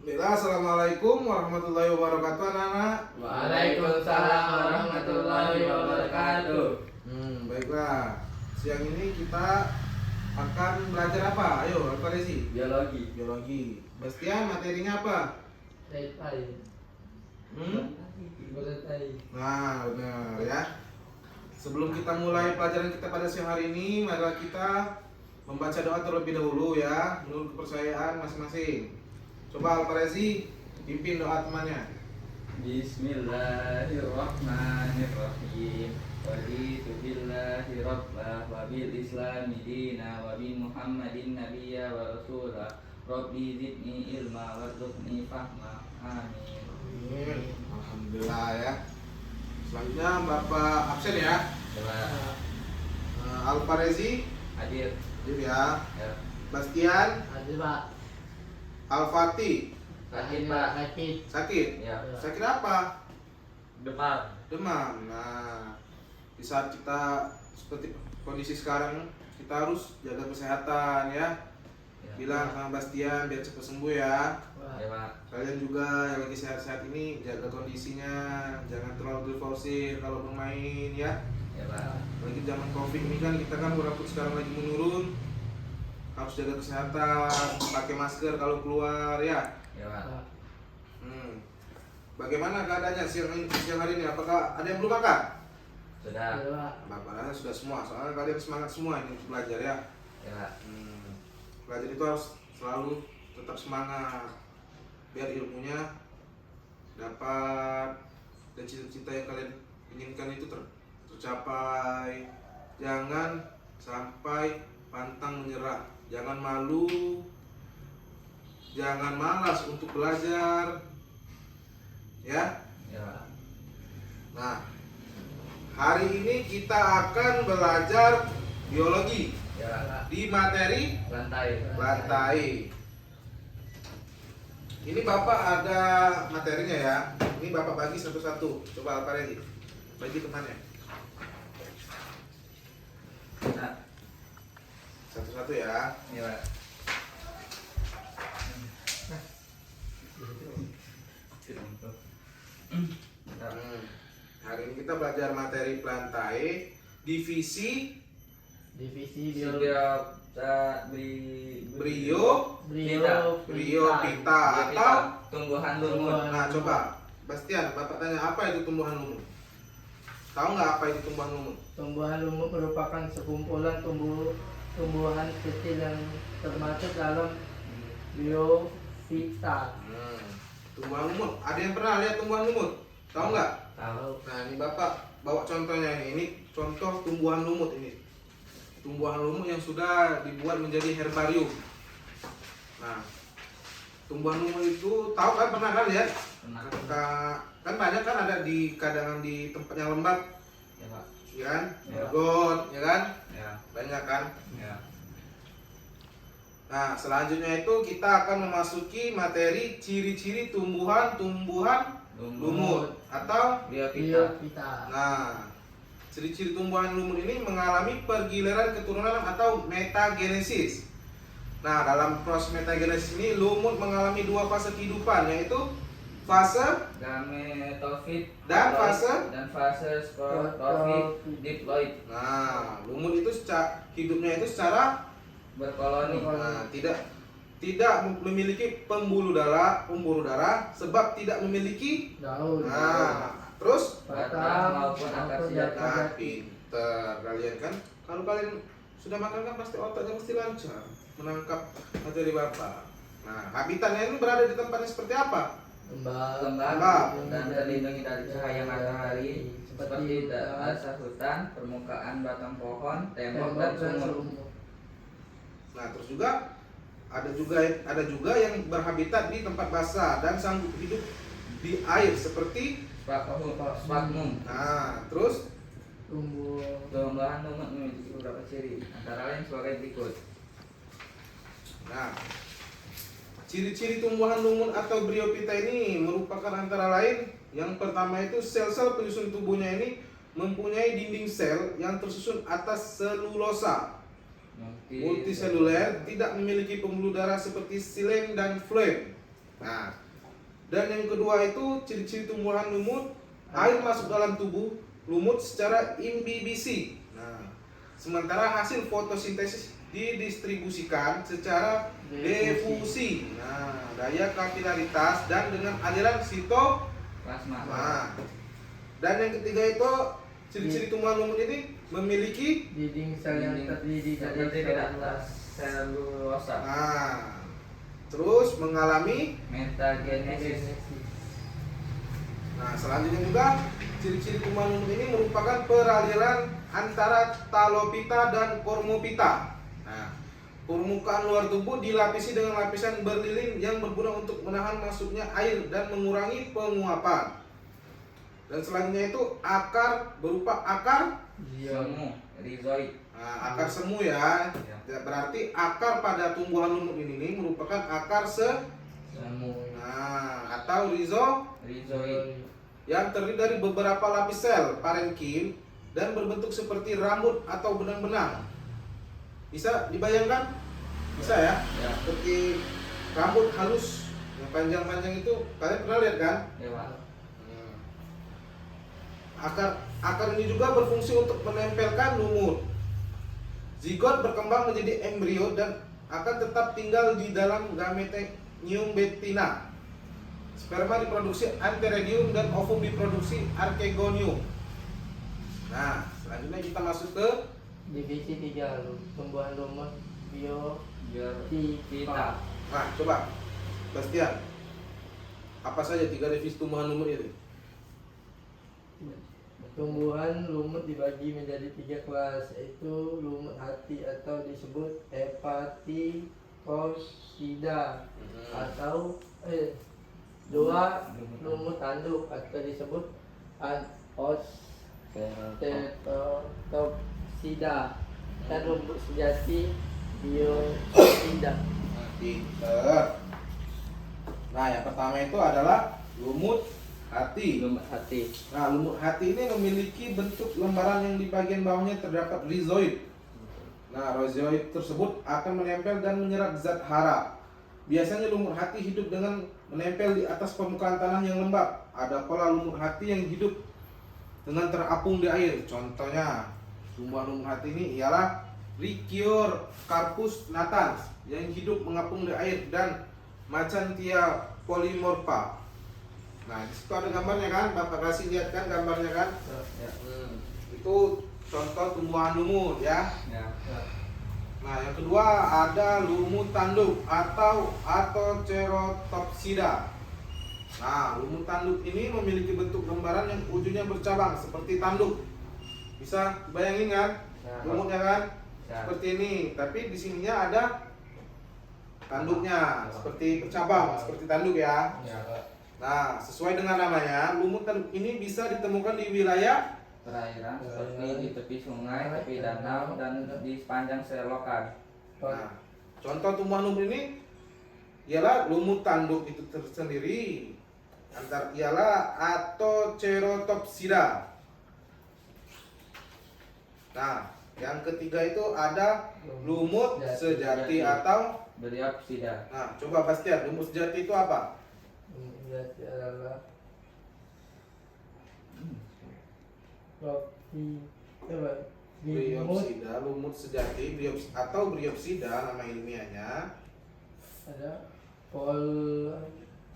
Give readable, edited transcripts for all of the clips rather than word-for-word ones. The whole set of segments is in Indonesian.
Bila, assalamualaikum warahmatullahi wabarakatuh, anak-anak. Waalaikumsalam warahmatullahi wabarakatuh. Baiklah. Siang ini kita akan belajar apa? Ayo, apa Rezi? Biologi. Biologi. Bastian, materinya apa? Tai. Tai. Nah, benar ya. Sebelum kita mulai pelajaran kita pada siang hari ini, mari kita membaca doa terlebih dahulu ya, menurut kepercayaan masing-masing. Coba Al-Farezi pimpin doa temannya. Bismillahirrahmanirrahim. Raditu billahi rabba wa bil islami dina wa bi Muhammadin nabiyya wa rasula. Rabbi zidni ilma warzuqni fahma. Amin. Alhamdulillah ya. Selanjutnya Bapak absen ya. Coba Al-Farezi hadir. hadir ya. Ya. Bastian, Hadir Pak. Al-Fatih Sakit, Pak. sakit. Ya. Sakit apa? Demam. Demam. Nah, di saat kita seperti kondisi sekarang, kita harus jaga kesehatan ya. Bilang sama Bastian biar cepat sembuh ya. Ya, Pak. Kalian juga yang lagi sehat-sehat ini jaga kondisinya, jangan terlalu diforsir kalau bermain ya. Ya, Pak. Lagi zaman Covid ini kan kita kan walaupun sekarang lagi menurun, harus jaga kesehatan, pakai masker kalau keluar ya. Ya, Pak. Bagaimana keadaannya siang hari ini? Apakah ada yang belum makan? Sudah. Bapak rasa sudah semua, soalnya kalian semangat semua ini untuk belajar ya. Ya, Pak. Belajar itu harus selalu tetap semangat, biar ilmunya dapat dan cita-cita yang kalian inginkan itu tercapai. Jangan sampai pantang menyerah, jangan malu, jangan malas untuk belajar ya. Ya, Pak. Nah, hari ini kita akan belajar biologi Ya, Pak. di materi lantai. Ini Bapak ada materinya ya. Ini Bapak bagi satu-satu. Coba Al-Farezi bagi temannya Nah, satu-satu ya. ya, Pak. Hari ini kita belajar materi plantae, divisi Biologi. Bryophyta atau tumbuhan lumut. nah coba Bastian, Bapak tanya apa itu tumbuhan lumut? Tahu nggak apa itu tumbuhan lumut? Tumbuhan lumut merupakan sekumpulan tumbuhan kecil yang termasuk dalam biofita. Tumbuhan lumut. Ada yang pernah lihat tumbuhan lumut? Tahu nggak? Tahu. Nah ini Bapak bawa contohnya ini. Ini contoh tumbuhan lumut ini. Tumbuhan lumut yang sudah dibuat menjadi herbarium. Nah, tumbuhan lumut itu tahu kan, pernah kan lihat? Kan banyak kan ada di kadangan di tempat yang lembab, Ya, Pak. ya kan? Ya. Got, ya kan? Ya. Banyak kan? Ya. Nah, selanjutnya itu kita akan memasuki materi ciri-ciri tumbuhan lumut atau Biofita. nah, ciri-ciri tumbuhan lumut ini mengalami pergiliran keturunan atau metagenesis. Nah, dalam proses metagenesis ini lumut mengalami dua fase kehidupan, yaitu fase Gametofit dan fase sporofit diploid. Nah, lumut itu hidupnya itu secara Berkoloni. tidak memiliki pembuluh darah sebab tidak memiliki Daun. terus Batang maupun akar senjata. nah, pinter kalian kan. Kalau kalian sudah makan kan pasti otaknya mesti lancar menangkap materi Bapak. Nah, habitatnya ini berada di tempatnya seperti apa? Lembab dan terlindungi dari cahaya matahari seperti basah hutan, permukaan batang pohon, tembok dan sumur. Nah, terus juga ada juga yang berhabitat di tempat basah dan sanggup hidup di air seperti Sphagnum. nah, terus Tumbuhan lumut memiliki beberapa ciri, antara lain sebagai berikut. nah, ciri-ciri tumbuhan lumut atau bryophyta ini merupakan antara lain yang pertama itu sel-sel penyusun tubuhnya ini mempunyai dinding sel yang tersusun atas selulosa. Multiseluler, tidak memiliki pembuluh darah seperti xilem dan phloem. Nah, dan yang kedua itu ciri-ciri tumbuhan lumut, air masuk dalam tubuh lumut secara imbibisi. Nah, sementara hasil fotosintesis didistribusikan secara difusi. Nah, daya kapilaritas dan dengan aliran Plasma. Nah, dan yang ketiga itu ciri-ciri tumbuhan lumut ini memiliki Dinding sel yang terdiri dari Terdiri atas selulosa. nah, terus mengalami. Metagenesis. Nah, selanjutnya juga ciri-ciri tumbuhan lumut ini merupakan peraliran antara talopita dan kormopita. Nah, permukaan luar tubuh dilapisi dengan lapisan berlilin yang berguna untuk menahan masuknya air dan mengurangi penguapan. Dan selanjutnya itu akar berupa akar Semu. Rhizoid. Nah, akar semu ya. Berarti akar pada tumbuhan lumut ini merupakan akar Semu. nah, atau Rhizoid. yang terdiri dari beberapa lapis sel parenkim dan berbentuk seperti rambut atau benang-benang. Bisa dibayangkan? Bisa ya? Ya. Seperti rambut halus yang panjang-panjang itu, kalian pernah lihat kan? Dewa. Akar ini juga berfungsi untuk menempelkan lumut. Zigot berkembang menjadi embrio dan akan tetap tinggal di dalam gametenium betina. Sperma diproduksi antheridium dan ovum diproduksi archegonium. Nah, selanjutnya kita masuk ke divisi 3 tumbuhan lumut Biota. nah, coba Bastian. Apa saja 3 divisi tumbuhan lumut itu? Tumbuhan lumut dibagi menjadi 3 kelas, yaitu lumut hati atau disebut Hepaticosida atau 2 lumut tanduk atau disebut Anostetoxida dan lumut sejati Biosida. Pinter. Nah, yang pertama itu adalah lumut hati. Lumut hati. Nah, lumut hati ini memiliki bentuk lembaran yang di bagian bawahnya terdapat rhizoid. Nah, rhizoid tersebut akan menempel dan menyerap zat hara. Biasanya lumut hati hidup dengan menempel di atas permukaan tanah yang lembab. Ada pula lumut hati yang hidup dengan terapung di air. Contohnya, tumbuhan lumut hati ini ialah Ricciorcarpus natans yang hidup mengapung di air dan Macantia polymorpha. Nah, di situ ada gambarnya kan? Bapak kasih lihat kan gambarnya kan? Ya. Itu contoh tumbuhan lumut ya. Ya. Nah, yang kedua ada lumut tanduk atau Cerotopsida. Nah, lumut tanduk ini memiliki bentuk lembaran yang ujungnya bercabang seperti tanduk. Bisa bayangin kan? Ya. Lumutnya kan? Ya. Seperti ini, tapi di sininya ada tanduknya seperti bercabang, seperti tanduk ya. Ya. Nah, sesuai dengan namanya, lumut tanduk ini bisa ditemukan di wilayah Perairan seperti di tepi sungai, tepi danau, dan di sepanjang selokan. Nah, contoh tumbuhan lumut ini ialah lumut tanduk itu tersendiri ialah Cerotopsida. Nah, yang ketiga itu ada lumut sejati atau Bryopsida. nah, coba Bastian, lumut sejati itu apa? Sejati adalah Bryopsida, lumut sejati atau Bryopsida nama ilmiahnya ada pol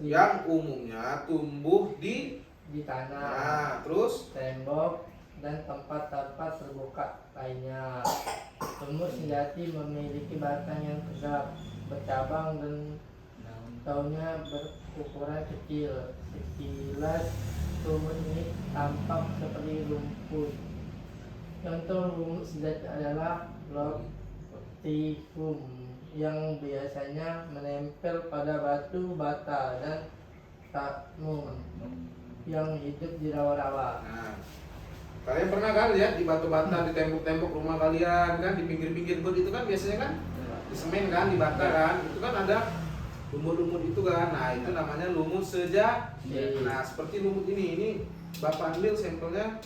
yang umumnya tumbuh di tanah, nah, terus tembok, dan tempat-tempat terbuka lainnya. Lumut sejati memiliki batang yang tegap, bercabang, dan daunnya berukuran kecil. Sekilas lumut ini tampak seperti rumput. Contoh lumut sejati adalah Lopticum yang biasanya menempel pada batu bata dan takmum yang hidup di rawa-rawa. nah, kalian pernah kan lihat di batu bata di tembok-tembok rumah kalian kan, di pinggir-pinggir got itu kan biasanya kan di semen kan, di bata kan, itu kan ada lumut-lumut itu kan. Nah, itu namanya lumut sejati. Nah, seperti lumut ini Bapak ambil sampelnya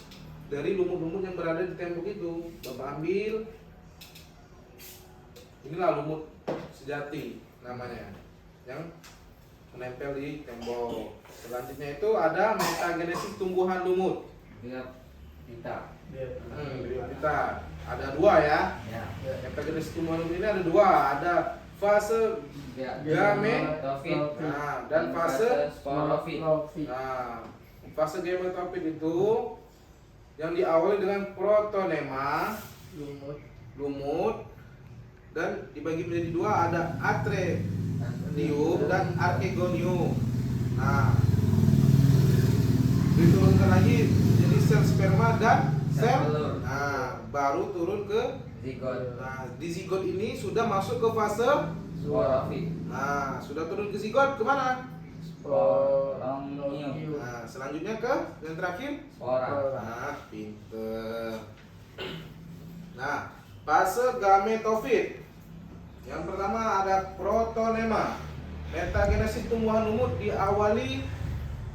dari lumut-lumut yang berada di tembok itu. Bapak ambil, inilah lumut sejati namanya, yang menempel di tembok. Selanjutnya itu ada metagenesis tumbuhan lumut. Biota. Kita ada dua ya. Ya. Metagenesis tumbuhan lumut ini ada dua. Ada fase Gametofit. nah, dan fase sporofit. nah, fase gametofit itu yang diawali dengan protonema, lumut, dan dibagi menjadi dua, ada atredium dan archegonium. Nah, diturunkan lagi jadi sel sperma dan sel telur. nah, baru turun ke Zigot. nah, di zigot ini sudah masuk ke fase Sporofit. nah, sudah turun ke zigot kemana? Sporangium. Nah, selanjutnya ke yang terakhir Spora. nah, pinter. Nah, fase gametofit. Yang pertama ada protonema. Metagenesis tumbuhan lumut diawali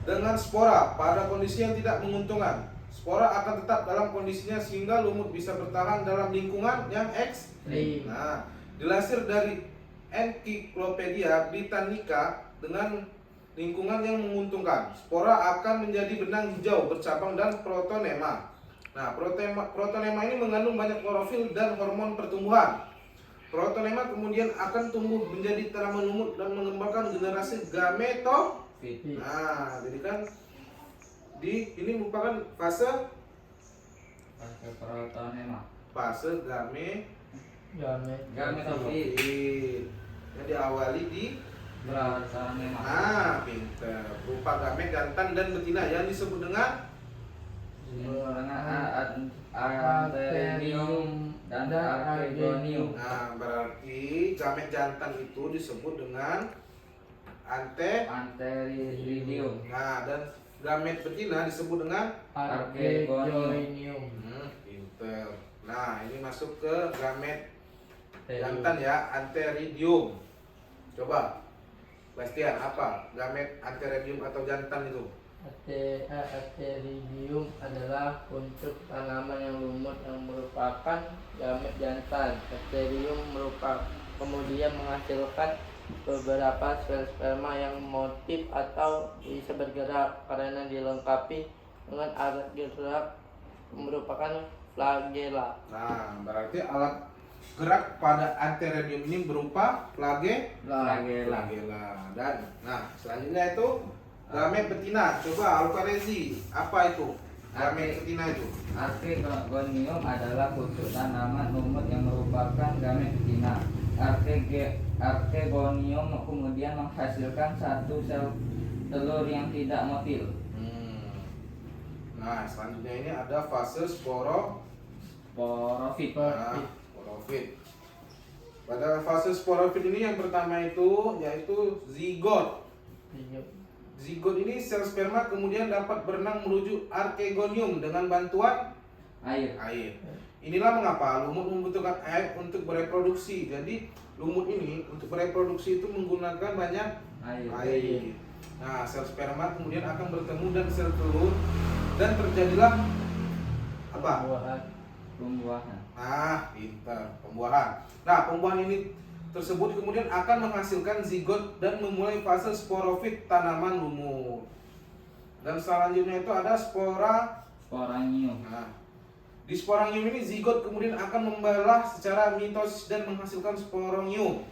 dengan spora pada kondisi yang tidak menguntungkan. Spora akan tetap dalam kondisinya sehingga lumut bisa bertahan dalam lingkungan yang ekstrim. Nah, dilansir dari Encyclopedia Britannica, dengan lingkungan yang menguntungkan, spora akan menjadi benang hijau bercabang dan protonema. Nah, protonema ini mengandung banyak klorofil dan hormon pertumbuhan. Protonema kemudian akan tumbuh menjadi tanaman lumut dan mengembangkan generasi gametofit. Nah, jadi kan ini merupakan fase Protonema. fase Gametofit. yang diawali di Protonema. nah, pinter, berupa gamet jantan dan betina yang disebut dengan Antheridium dan Archegonium. nah, berarti gamet jantan itu disebut dengan Antheridium. nah, dan gamet betina disebut dengan Archegonium. pinter. Nah, ini masuk ke gamet jantan ya, Antheridium. Coba Bastian, apa gamet Antheridium atau jantan itu? Antheridium adalah untuk tanaman yang lumut yang merupakan gamet jantan. Antheridium kemudian menghasilkan beberapa sel sperma yang motif atau bisa bergerak karena dilengkapi dengan alat gerak merupakan flagella. Nah, berarti alat gerak pada Antheridium ini berupa Flagella. dan nah, selanjutnya itu gamet betina. Coba Alvarezi, apa itu gamet betina itu? Archegonium adalah pucuk tanaman lumut yang merupakan gamet betina. Archegonium kemudian menghasilkan satu sel telur yang tidak motil. Nah, selanjutnya ini ada fase Sporofit. sporofit. Pada fase sporofit ini yang pertama itu yaitu zigot. Zigot ini sel sperma kemudian dapat berenang menuju archegonium dengan bantuan Air. Inilah mengapa lumut membutuhkan air untuk bereproduksi. Jadi lumut ini untuk bereproduksi itu menggunakan banyak air. Nah, sel sperma kemudian akan bertemu dan sel telur dan terjadilah apa? Pembuahan. Nah, pintar, pembuahan. Nah, pembuahan ini tersebut kemudian akan menghasilkan zigot dan memulai fase sporofit tanaman lumut. Dan selanjutnya itu ada Sporangium. Nah, di sporangium ini zigot kemudian akan membelah secara mitosis dan menghasilkan sporangium.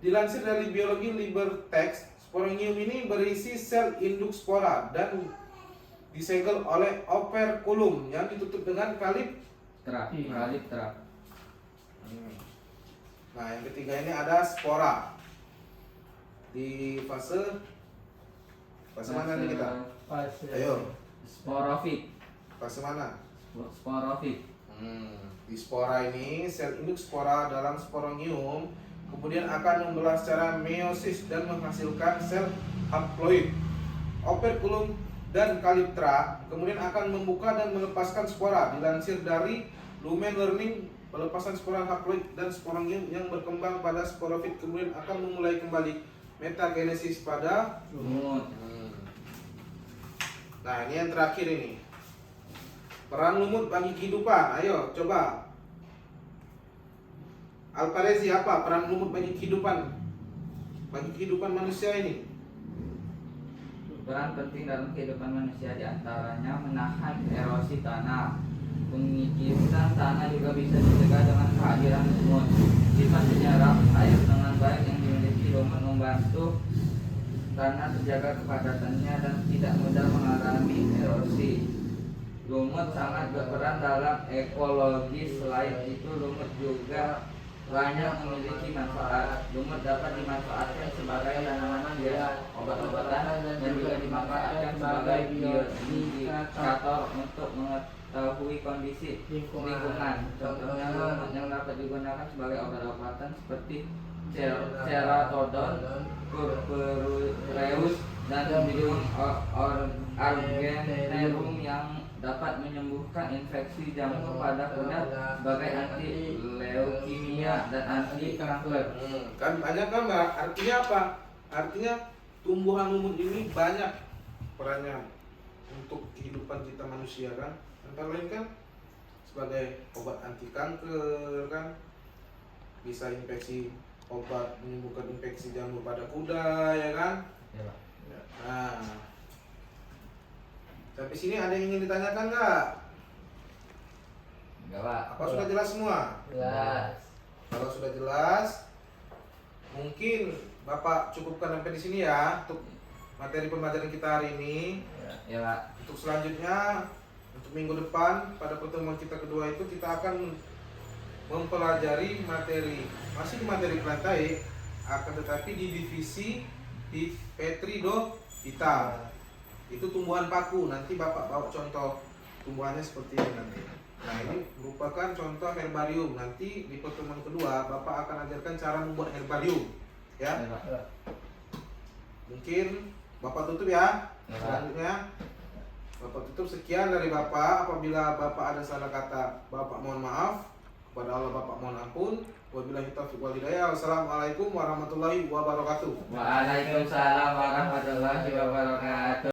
Dilansir dari biologi Libertex, sporangium ini berisi sel induk spora dan disegel oleh operculum yang ditutup dengan kaliptra. Nah, yang ketiga ini ada spora. Di fase mana nih kita? Ayo, Sporofit. fase mana? Sporofit. Di spora ini sel induk spora dalam sporangium kemudian akan membelah secara meiosis dan menghasilkan sel haploid. Operculum dan kaliptra kemudian akan membuka dan melepaskan spora. Dilansir dari Lumen Learning, pelepasan spora haploid dan sporangium yang berkembang pada sporofit kemudian akan memulai kembali metagenesis pada Lumut. Nah, ini yang terakhir ini. Peran lumut bagi kehidupan. Ayo, coba. Alvarezi, apa peran lumut bagi kehidupan? Bagi kehidupan manusia ini. berperan penting dalam kehidupan manusia, diantaranya menahan erosi tanah. Pengikisan tanah juga bisa dicegah dengan kehadiran lumut. Sifat menyerap air dengan baik yang dimiliki lumut membantu tanah terjaga kepadatannya dan tidak mudah mengalami erosi. Lumut sangat berperan dalam ekologi. Selain itu, lumut juga banyak memiliki manfaat. Lumut dapat dimanfaatkan sebagai tanaman hias, obat-obatan, dan juga dimanfaatkan sebagai bioindikator untuk mengetahui kondisi lingkungan. Contohnya lumut yang dapat digunakan sebagai obat-obatan seperti ceratodon, purpureus, dan bium argenterum yang dapat menyembuhkan infeksi jamur pada kuda sebagai anti leukemia dan anti kanker. Kan banyak kan Mbak? Artinya apa? Artinya tumbuhan lumut ini banyak perannya untuk kehidupan kita manusia kan. Antara lain kan sebagai obat anti kanker kan, bisa infeksi, obat menyembuhkan infeksi jamur pada kuda ya kan. Ya, Pak. Nah, sampai sini ada yang ingin ditanyakan nggak? Enggak, Pak. Apa sudah jelas semua? Jelas. Kalau sudah jelas, mungkin Bapak cukupkan sampai di sini ya untuk materi pembelajaran kita hari ini. Ya, Pak. Untuk selanjutnya, untuk minggu depan pada pertemuan kita kedua itu kita akan mempelajari materi masih di materi plantae, akan tetapi di divisi di Petridophyta. Itu tumbuhan paku. Nanti Bapak bawa contoh tumbuhannya seperti ini nanti. Nah, ini merupakan contoh herbarium. Nanti di pertemuan kedua Bapak akan ajarkan cara membuat herbarium ya. Ya, Pak. Mungkin Bapak tutup ya. Ya, Pak. Selanjutnya Bapak tutup. Sekian dari Bapak. Apabila Bapak ada salah kata, Bapak mohon maaf. Kepada Allah Bapak mohon ampun. Wabillahi taufiq wal hidayah. Wassalamualaikum warahmatullahi wabarakatuh. Waalaikumsalam warahmatullahi wabarakatuh.